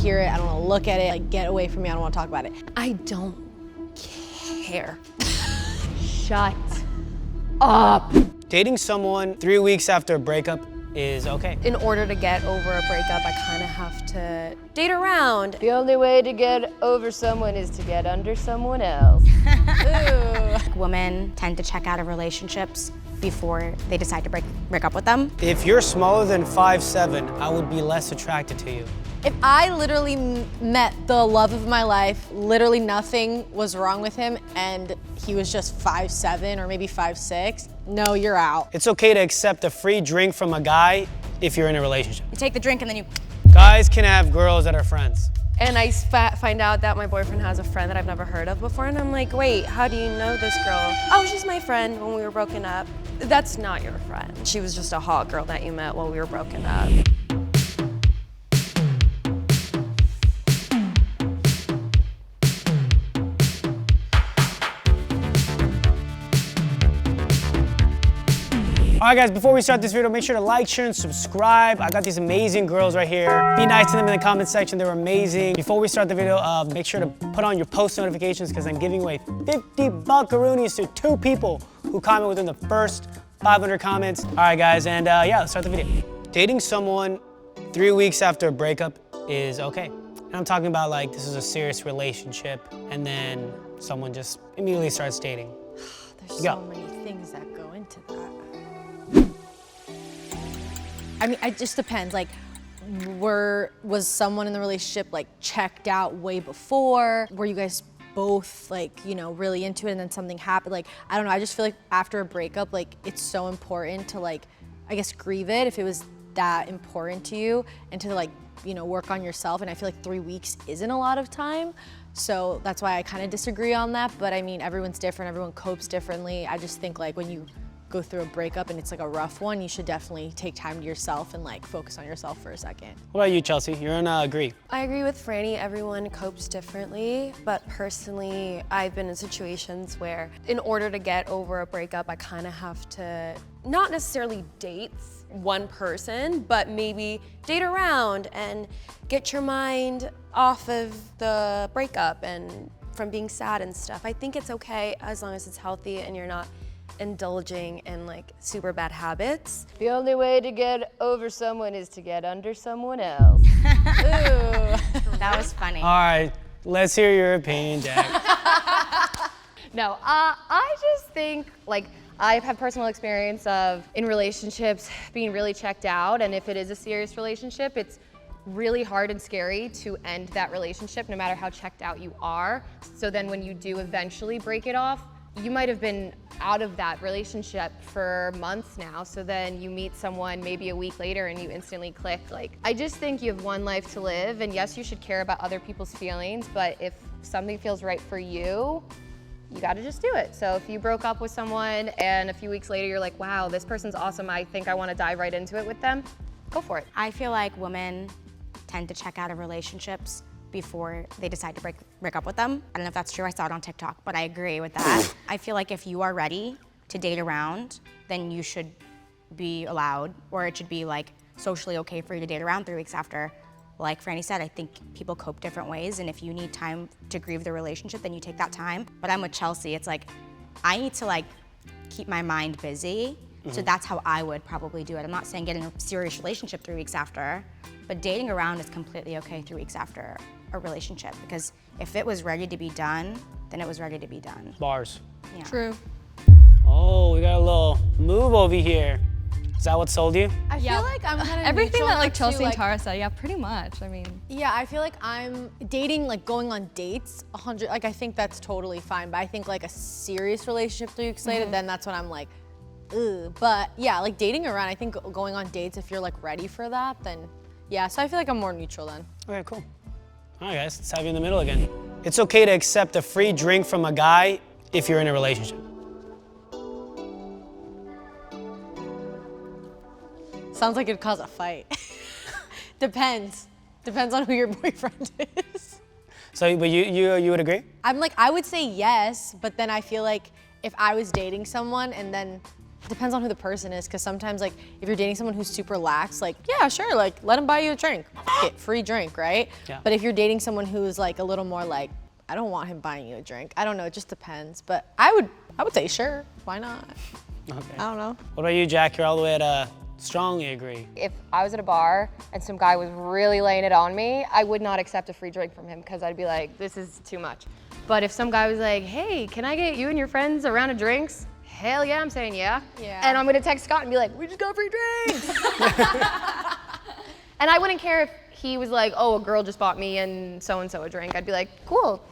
hear it. I don't want to look at it. Like, get away from me. I don't want to talk about it. I don't care. Shut up. Dating someone 3 weeks after a breakup is okay. In order to get over a breakup, I kind of have to date around. The only way to get over someone is to get under someone else. Women tend to check out of relationships before they decide to break up with them. If you're smaller than 5'7", I would be less attracted to you. If I literally met the love of my life, literally nothing was wrong with him, and he was just 5'7" or maybe 5'6", no, you're out. It's okay to accept a free drink from a guy if you're in a relationship. You take the drink and then you... Guys can have girls that are friends. And I find out that my boyfriend has a friend that I've never heard of before, and I'm like, wait, how do you know this girl? Oh, she's my friend when we were broken up. That's not your friend. She was just a hot girl that you met while we were broken up. All right, guys, before we start this video, make sure to like, share, and subscribe. I got these amazing girls right here. Be nice to them in the comment section. They're amazing. Before we start the video, make sure to put on your post notifications because I'm giving away 50 buckaroonies to 2 people who comment within the first 500 comments. All right, guys, and yeah, let's start the video. Dating someone 3 weeks after a breakup is okay. And I'm talking about like this is a serious relationship and then someone just immediately starts dating. There's Go. so many things that go into that. I mean, it just depends. Like, was someone in the relationship like checked out way before? Were you guys both like, you know, really into it and then something happened? Like, I don't know, I just feel like after a breakup, like it's so important to like, I guess grieve it if it was that important to you and to like, you know, work on yourself. And I feel like 3 weeks isn't a lot of time. So that's why I kind of disagree on that. But I mean, everyone's different, everyone copes differently. I just think like when you go through a breakup and it's like a rough one, you should definitely take time to yourself and like focus on yourself for a second. What about you, Chelsea? You're in agree. I agree with Franny. Everyone copes differently, but personally, I've been in situations where in order to get over a breakup, I kind of have to not necessarily date one person, but maybe date around and get your mind off of the breakup and from being sad and stuff. I think it's okay as long as it's healthy and you're not indulging in like super bad habits. The only way to get over someone is to get under someone else. That was funny. All right, let's hear your opinion, Jack. No, I just think like I've had personal experience of in relationships being really checked out, and if it is a serious relationship, it's really hard and scary to end that relationship no matter how checked out you are. So then when you do eventually break it off, you might have been out of that relationship for months now, so then you meet someone maybe a week later and you instantly click. Like, I just think you have one life to live, and yes, you should care about other people's feelings, but if something feels right for you, you gotta just do it. So if you broke up with someone and a few weeks later you're like, wow, this person's awesome, I think I wanna dive right into it with them, go for it. I feel like women tend to check out of relationships before they decide to break up with them. I don't know if that's true, I saw it on TikTok, but I agree with that. I feel like if you are ready to date around, then you should be allowed, or it should be like socially okay for you to date around 3 weeks after. Like Franny said, I think people cope different ways, and if you need time to grieve the relationship, then you take that time. But I'm with Chelsea, it's like, I need to like keep my mind busy, so that's how I would probably do it. I'm not saying get in a serious relationship 3 weeks after, but dating around is completely okay 3 weeks after a relationship, because if it was ready to be done, then it was ready to be done. Bars. Yeah. True. Oh, we got a little move over here. Is that what sold you? I feel like I'm kind of Everything neutral that like too, Chelsea and Tara said, yeah, pretty much. I mean, yeah, I feel like I'm dating, like going on dates 100, like I think that's totally fine, but I think like a serious relationship 3 weeks later, then that's when I'm like, ugh. But yeah, like dating around, I think going on dates, if you're like ready for that, then yeah, so I feel like I'm more neutral then. Okay, cool. All right, guys, let's have you in the middle again. It's okay to accept a free drink from a guy if you're in a relationship. Sounds like it'd cause a fight. Depends on who your boyfriend is. So, but you would agree? I'm like, I would say yes, but then I feel like if I was dating someone and then Depends on who the person is, because sometimes like if you're dating someone who's super lax, like yeah, sure, like let him buy you a drink, get free drink, right? Yeah. But if you're dating someone who's like a little more like, I don't want him buying you a drink. I don't know, it just depends. But I would say sure, why not? Okay. I don't know. What about you, Jack? You're all the way at strongly agree. If I was at a bar and some guy was really laying it on me, I would not accept a free drink from him because I'd be like, this is too much. But if some guy was like, hey, can I get you and your friends a round of drinks? Hell yeah, I'm saying yeah. And I'm gonna text Scott and be like, we just got free drinks. And I wouldn't care if he was like, oh, a girl just bought me and so a drink. I'd be like, cool,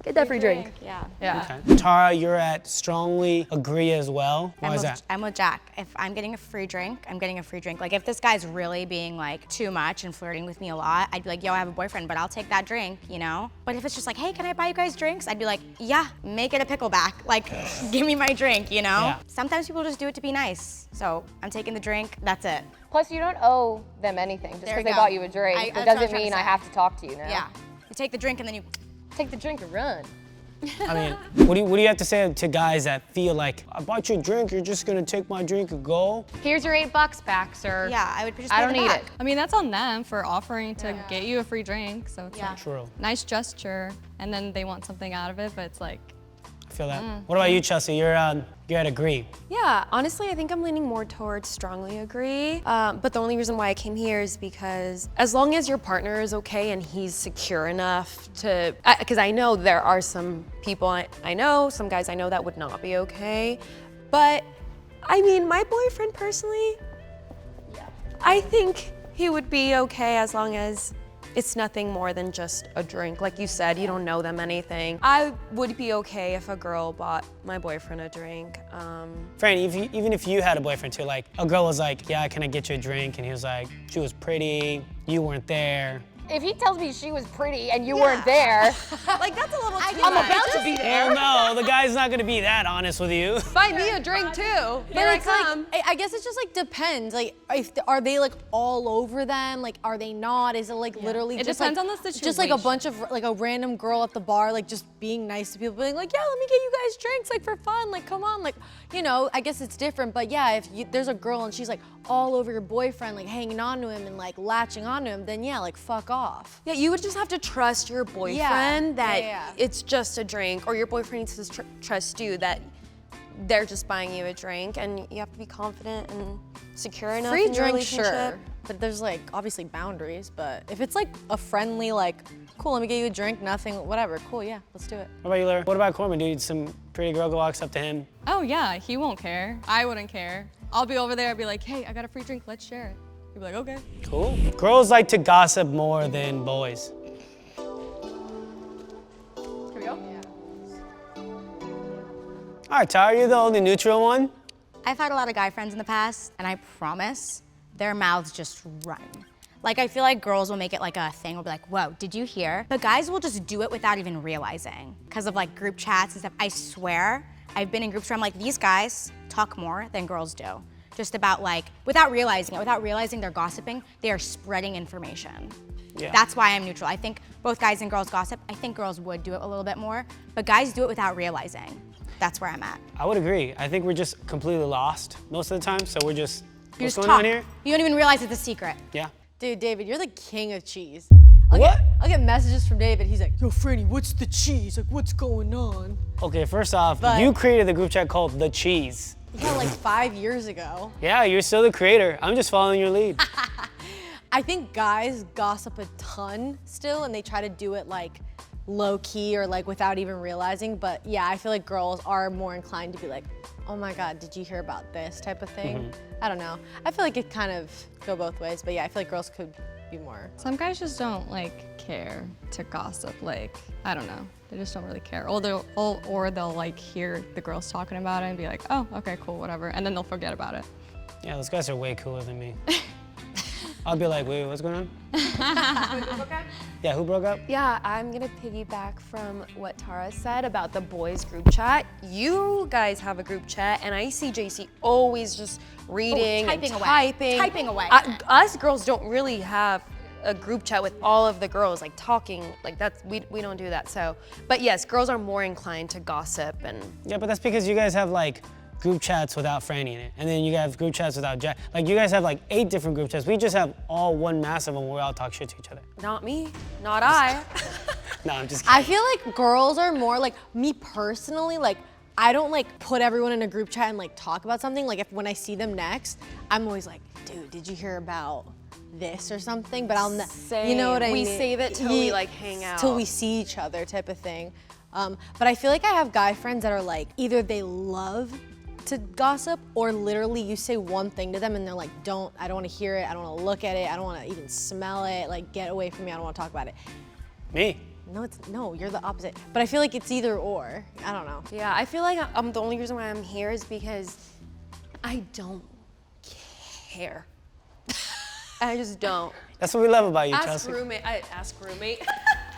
get that free drink. Yeah. Yeah. Okay. Tara, you're at strongly agree as well. Why is that? I'm with Jack. If I'm getting a free drink, I'm getting a free drink. Like if this guy's really being like too much and flirting with me a lot, I'd be like, yo, I have a boyfriend, but I'll take that drink, you know? But if it's just like, hey, can I buy you guys drinks? I'd be like, yeah, make it a pickleback. Like, give me my drink, you know? Yeah. Sometimes people just do it to be nice. So I'm taking the drink, that's it. Plus, you don't owe them anything. Just There because we they go. bought you a drink, That's it what I was doesn't trying to mean I say. have to talk to you now. Yeah. You take the drink and then you, Take the drink and run. I mean, what do you have to say to guys that feel like, I bought you a drink, you're just gonna take my drink and go? Here's your $8 back, sir. yeah, I would just I pay don't them need back. it. I mean, that's on them for offering to get you a free drink. So it's Yeah. like True. nice gesture, and then they want something out of it, but it's like, I feel that. What about you, Chelsea? You're at agree. Yeah, honestly, I think I'm leaning more towards strongly agree. But the only reason why I came here is because as long as your partner is okay and he's secure enough to, because I know there are some people I know, some guys I know that would not be okay. But I mean, my boyfriend personally, I think he would be okay as long as it's nothing more than just a drink. Like you said, you don't know them anything. I would be okay if a girl bought my boyfriend a drink. Franny, even if you had a boyfriend too, like a girl was like, yeah, can I get you a drink? And he was like, she was pretty, you weren't there. If he tells me she was pretty and you weren't there, Like that's a little too I'm much. about to be there. Oh no, the guy's not gonna be that honest with you. Buy me a drink too. Here I But it's like, come. I guess it just like depends. Like, are they like all over them? Like, are they not? Is it like literally It just depends like, on the just like a situation. bunch of like a random girl at the bar, like just being nice to people, being like, yeah, let me get you guys drinks, like for fun, like come on, like, you know, I guess it's different. But yeah, if there's a girl and she's like all over your boyfriend, like hanging on to him and like latching on to him, then yeah, like fuck off. Yeah, you would just have to trust your boyfriend that yeah. it's just a drink, or your boyfriend needs to trust you that they're just buying you a drink, and you have to be confident and secure enough Free in your drink, relationship. sure. But there's like obviously boundaries. But if it's like a friendly, like, cool, let me get you a drink, nothing, whatever, cool, yeah, let's do it. What about you, Lera? What about Corbin, dude? Some pretty girl walks up to him. oh yeah, he won't care. I wouldn't care. I'll be over there, I'll be like, hey, I got a free drink, let's share it. He'd be like, okay. Cool. Girls like to gossip more than boys. Here we go. All right, Tara, you're the only neutral one. I've had a lot of guy friends in the past, and I promise their mouths just run. Like, I feel like girls will make it like a thing, will be like, whoa, did you hear? But guys will just do it without even realizing. Because of like group chats and stuff. I swear, I've been in groups where I'm like, these guys talk more than girls do. Just about like, without realizing it, without realizing they're gossiping, they are spreading information. Yeah. That's why I'm neutral. I think both guys and girls gossip. I think girls would do it a little bit more, but guys do it without realizing. That's where I'm at. I would agree. I think we're just completely lost most of the time, so we're just, You what's just going talk. on here? You don't even realize it's a secret. Yeah. Dude, David, you're the king of cheese. What? I'll get messages from David. He's like, yo, Franny, what's the cheese? Like, what's going on? Okay, first off, But- you created the group chat called The Cheese. Yeah, like 5 years ago. Yeah, you're still the creator. I'm just following your lead. I think guys gossip a ton still, and they try to do it like low key or like without even realizing. But yeah, I feel like girls are more inclined to be like, oh my God, did you hear about this type of thing? I don't know. I feel like it kind of go both ways, but yeah, I feel like girls could be more. Some guys just don't like care to gossip. Like, I don't know. They just don't really care. Or they'll like hear the girls talking about it and be like, oh, okay, cool, whatever. And then they'll forget about it. Yeah, those guys are way cooler than me. I'll be like, wait, what's going on? Yeah, who broke up? Yeah, I'm gonna piggyback from what Tara said about the boys group chat. You guys have a group chat, and I see JC always just reading typing and away. typing. Typing away. Us girls don't really have a group chat with all of the girls, like talking, like that's, we don't do that, so. But yes, girls are more inclined to gossip and. Yeah, but that's because you guys have like group chats without Franny in it, and then you have group chats without Jack. Like you guys have like 8 different group chats. We just have all one massive one where we all talk shit to each other. Not me, not I. No, I'm just kidding. I feel like girls are more like, me personally, like, I don't like put everyone in a group chat and like talk about something. Like when I see them next, I'm always like, dude, did you hear about this or something? But I'll, you know what I mean? We save it till we like hang out. Till we see each other type of thing. But I feel like I have guy friends that are like, either they love to gossip or literally you say one thing to them and they're like, I don't want to hear it, I don't want to look at it, I don't want to even smell it, like get away from me, I don't want to talk about it. Me? No, you're the opposite. But I feel like it's either or, I don't know. Yeah, I feel like the only reason why I'm here is because I don't care. I just don't. That's what we love about you, Ask Chelsea. roommate. Ask roommate.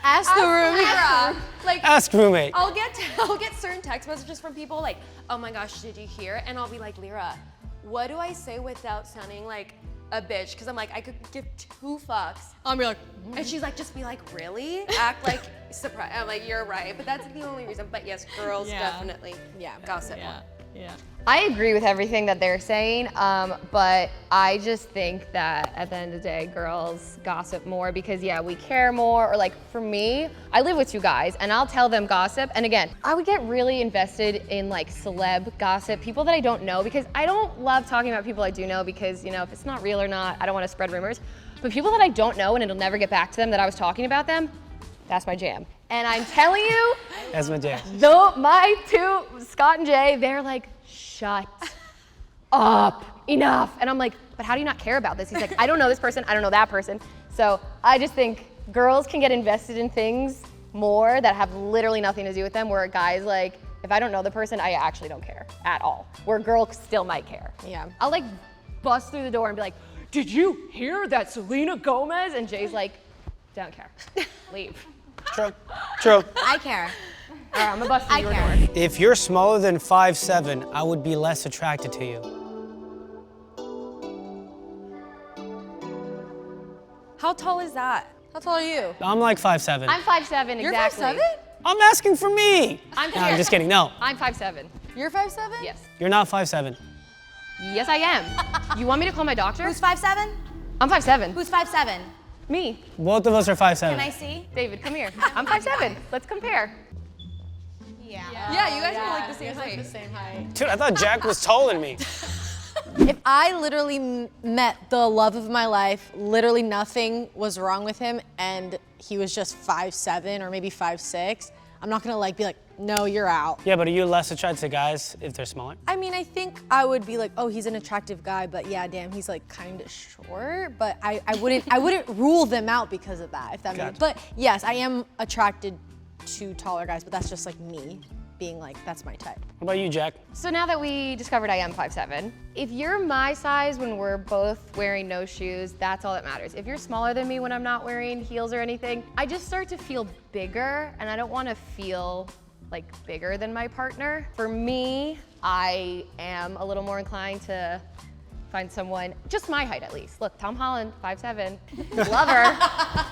Ask the roommate. Like, Ask roommate. I'll get certain text messages from people like, oh my gosh, did you hear? And I'll be like, Lera, what do I say without sounding like a bitch? Because I'm like, I could give 2 fucks. I'll be like, And she's like, just be like, really? Act like surprised. I'm like, you're right. But that's the only reason. But yes, girls definitely gossip more. yeah. I agree with everything that they're saying, but I just think that at the end of the day, girls gossip more because we care more, or like for me, I live with 2 guys and I'll tell them gossip. And again, I would get really invested in like celeb gossip, people that I don't know, because I don't love talking about people I do know because, you know, if it's not real or not, I don't want to spread rumors. But people that I don't know and it'll never get back to them that I was talking about them, that's my jam. And I'm telling you, That's my jam. though my 2, Scott and Jay, they're like, shut up, enough. And I'm like, but how do you not care about this? He's like, I don't know this person, I don't know that person. So I just think girls can get invested in things more that have literally nothing to do with them, where a guy's like, if I don't know the person, I actually don't care at all. Where girls still might care. Yeah. I'll like bust through the door and be like, did you hear that Selena Gomez? And Jay's like, don't care, leave. True. I care. All right, I'm gonna bust through your care. door. If you're smaller than 5'7", I would be less attracted to you. How tall is that? How tall are you? I'm like 5'7". I'm 5'7", You're exactly. 5'7"? I'm asking for me. I'm No, I'm just kidding. No, I'm 5'7". You're 5'7"? Yes. you're not 5'7". Yes, I am. You want me to call my doctor? Who's 5'7"? I'm 5'7". Who's 5'7"? Me. Both of us are 5'7". Can I see? David, come here. I'm 5'7". Let's compare. Yeah. Yeah, you guys are like the same height. Same height. Dude, I thought Jack was taller than me. If I literally met the love of my life, literally nothing was wrong with him, and he was just 5'7" or maybe 5'6", I'm not gonna like be like, no, you're out. Yeah, but are you less attracted to guys if they're smaller? I mean, I think I would be like, oh, he's an attractive guy, but yeah, damn, he's like kind of short. But I wouldn't rule them out because of that, if that makes. But yes, I am attracted to taller guys, but that's just like me being like, that's my type. What about you, Jack? So now that we discovered I am 5'7", if you're my size when we're both wearing no shoes, that's all that matters. If you're smaller than me when I'm not wearing heels or anything, I just start to feel bigger, and I don't want to feel like bigger than my partner. For me, I am a little more inclined to find someone, just my height at least. Look, Tom Holland, 5'7", love her.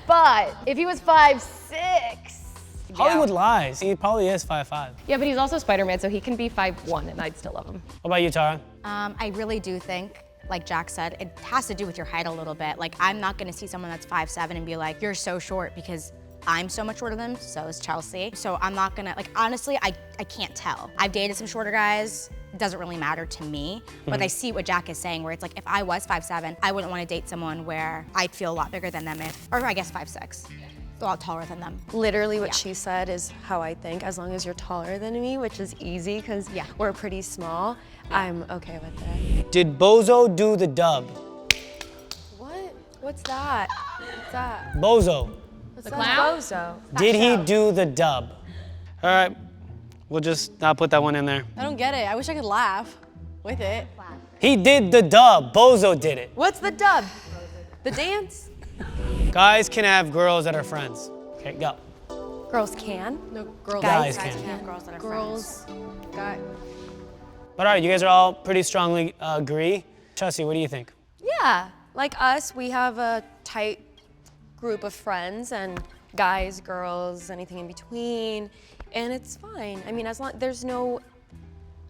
But if he was 5'6", Hollywood lies. He probably is 5'5". yeah, but he's also Spider-Man, so he can be 5'1", and I'd still love him. What about you, Tara? I really do think, like Jack said, it has to do with your height a little bit. Like, I'm not gonna see someone that's 5'7" and be like, you're so short, because I'm so much shorter than him, so is Chelsea. So I'm not gonna, like, honestly, I can't tell. I've dated some shorter guys. It doesn't really matter to me, but I see what Jack is saying, where it's like, if I was 5'7", I wouldn't wanna date someone where I'd feel a lot bigger than them or I guess 5'6". A lot taller than them. Literally what she said is how I think. As long as you're taller than me, which is easy because we're pretty small, I'm okay with that. Did Bozo do the dub? What? What's that? What's that? Bozo. The clown? Bozo. Did he do the dub? All right, we'll just not put that one in there. I don't get it. I wish I could laugh with it. He did the dub. Bozo did it. What's the dub? The dance? Guys can have girls that are friends. Okay, go. Girls can? No, girls. Guys Guys can. can have girls that are Girls. Guy. But all right, you guys are all pretty strongly agree. Chelsea, what do you think? Yeah. Like us, we have a tight group of friends, and guys, girls, anything in between, and it's fine. I mean, as long as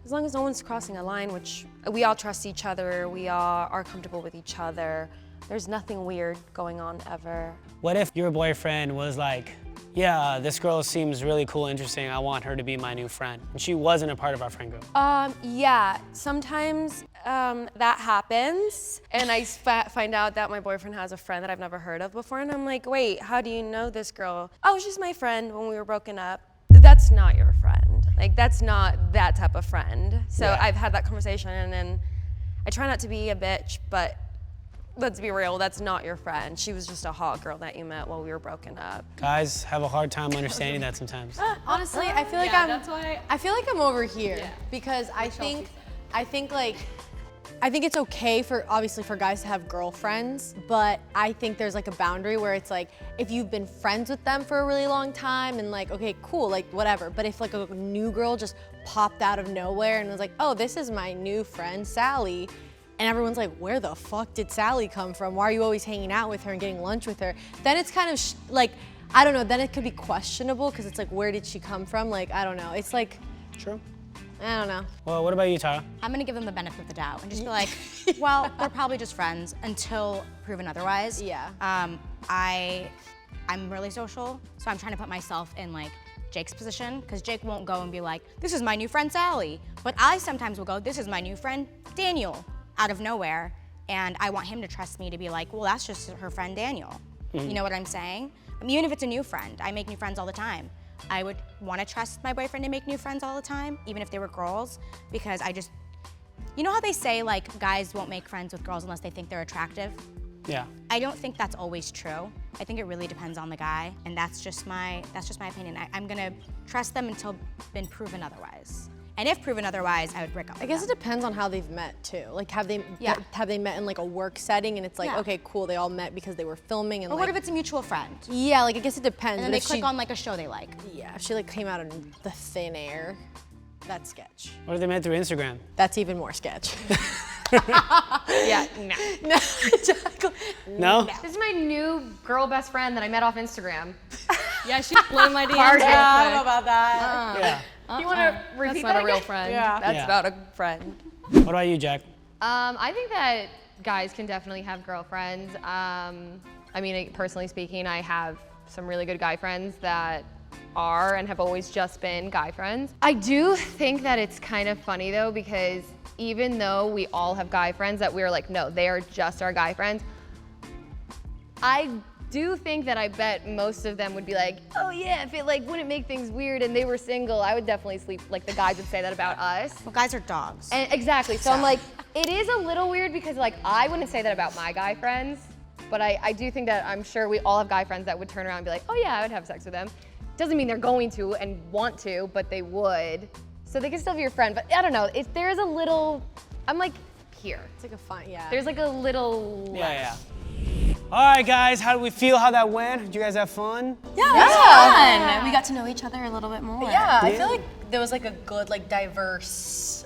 as long as no one's crossing a line, which we all trust each other, we all are comfortable with each other. There's nothing weird going on ever. What if your boyfriend was like, yeah, this girl seems really cool, interesting, I want her to be my new friend, and she wasn't a part of our friend group? Yeah, sometimes that happens, and I find out that my boyfriend has a friend that I've never heard of before, and I'm like, wait, how do you know this girl? Oh, she's my friend when we were broken up. That's not your friend. Like, that's not that type of friend. So Yeah. I've had that conversation, and then I try not to be a bitch, but let's be real, that's not your friend. She was just a hot girl that you met while we were broken up. Guys have a hard time understanding that sometimes. Honestly, I feel like I feel like I'm over here because I think it's okay for obviously for guys to have girlfriends, but I think there's like a boundary where it's like if you've been friends with them for a really long time and like okay, cool, like whatever. But if like a new girl just popped out of nowhere and was like, "Oh, this is my new friend Sally." And everyone's like, where the fuck did Sally come from? Why are you always hanging out with her and getting lunch with her? Then it's kind of like, I don't know, then it could be questionable because it's like, where did she come from? Like, I don't know. It's like, True. I don't know. Well, what about you, Tara? I'm gonna give them the benefit of the doubt and just be like, well, they're probably just friends until proven otherwise. Yeah. I'm really social, so I'm trying to put myself in like Jake's position, because Jake won't go and be like, this is my new friend Sally. But I sometimes will go, this is my new friend Daniel, out of nowhere. And I want him to trust me to be like, well, that's just her friend Daniel. You know what I'm saying? I mean, even if it's a new friend, I make new friends all the time. I would want to trust my boyfriend to make new friends all the time, even if they were girls, because you know how they say like guys won't make friends with girls unless they think they're attractive? Yeah. I don't think that's always true. I think it really depends on the guy, and that's just my opinion. I'm gonna trust them until been proven otherwise. And if proven otherwise, I would break up with I guess it them. depends on how they've met too. Like have they met in like a work setting and it's like, Yeah. okay, cool, they all met because they were filming and Or like, what if it's a mutual friend? yeah, like I guess it depends. And then but they if click she, on like a show they like. yeah, if she like came out of the thin air, that's sketch. What if they met through Instagram? That's even more sketch. Yeah, no. No, exactly. No? This is my new girl best friend that I met off Instagram. Yeah, she blew my DMs. I real don't know quick. about that. Yeah. You want to repeat That's not that a real again? friend. Yeah. That's Yeah. about a friend. What about you, Jack? I think that guys can definitely have girlfriends. I mean, personally speaking, I have some really good guy friends that are and have always just been guy friends. I do think that it's kind of funny though, because even though we all have guy friends that we're like, no, they are just our guy friends, I do think that I bet most of them would be like, oh yeah, if it like wouldn't make things weird and they were single, I would definitely sleep, like the guys would say that about us. Well, guys are dogs. And exactly, so I'm like, it is a little weird because like I wouldn't say that about my guy friends, but I do think that I'm sure we all have guy friends that would turn around and be like, oh yeah, I would have sex with them. Doesn't mean they're going to and want to, but they would. So they can still be your friend, but I don't know, if there is a little, I'm like, here. It's like a fun, yeah. There's like a little Yeah. All right, guys, how did we feel? How that went? Did you guys have fun? Fun. We got to know each other a little bit more. Yeah, I feel like there was like a good, like diverse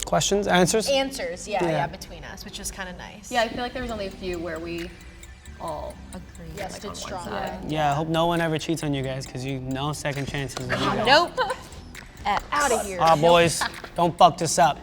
Questions? Answers? answers, Yeah. between us, which was kind of nice. Yeah, I feel like there was only a few where we all agreed. Yeah, like, stood on one strong. side. Yeah, I hope no one ever cheats on you guys, because you know second chances. Nope. Out of here. Boys, don't fuck this up.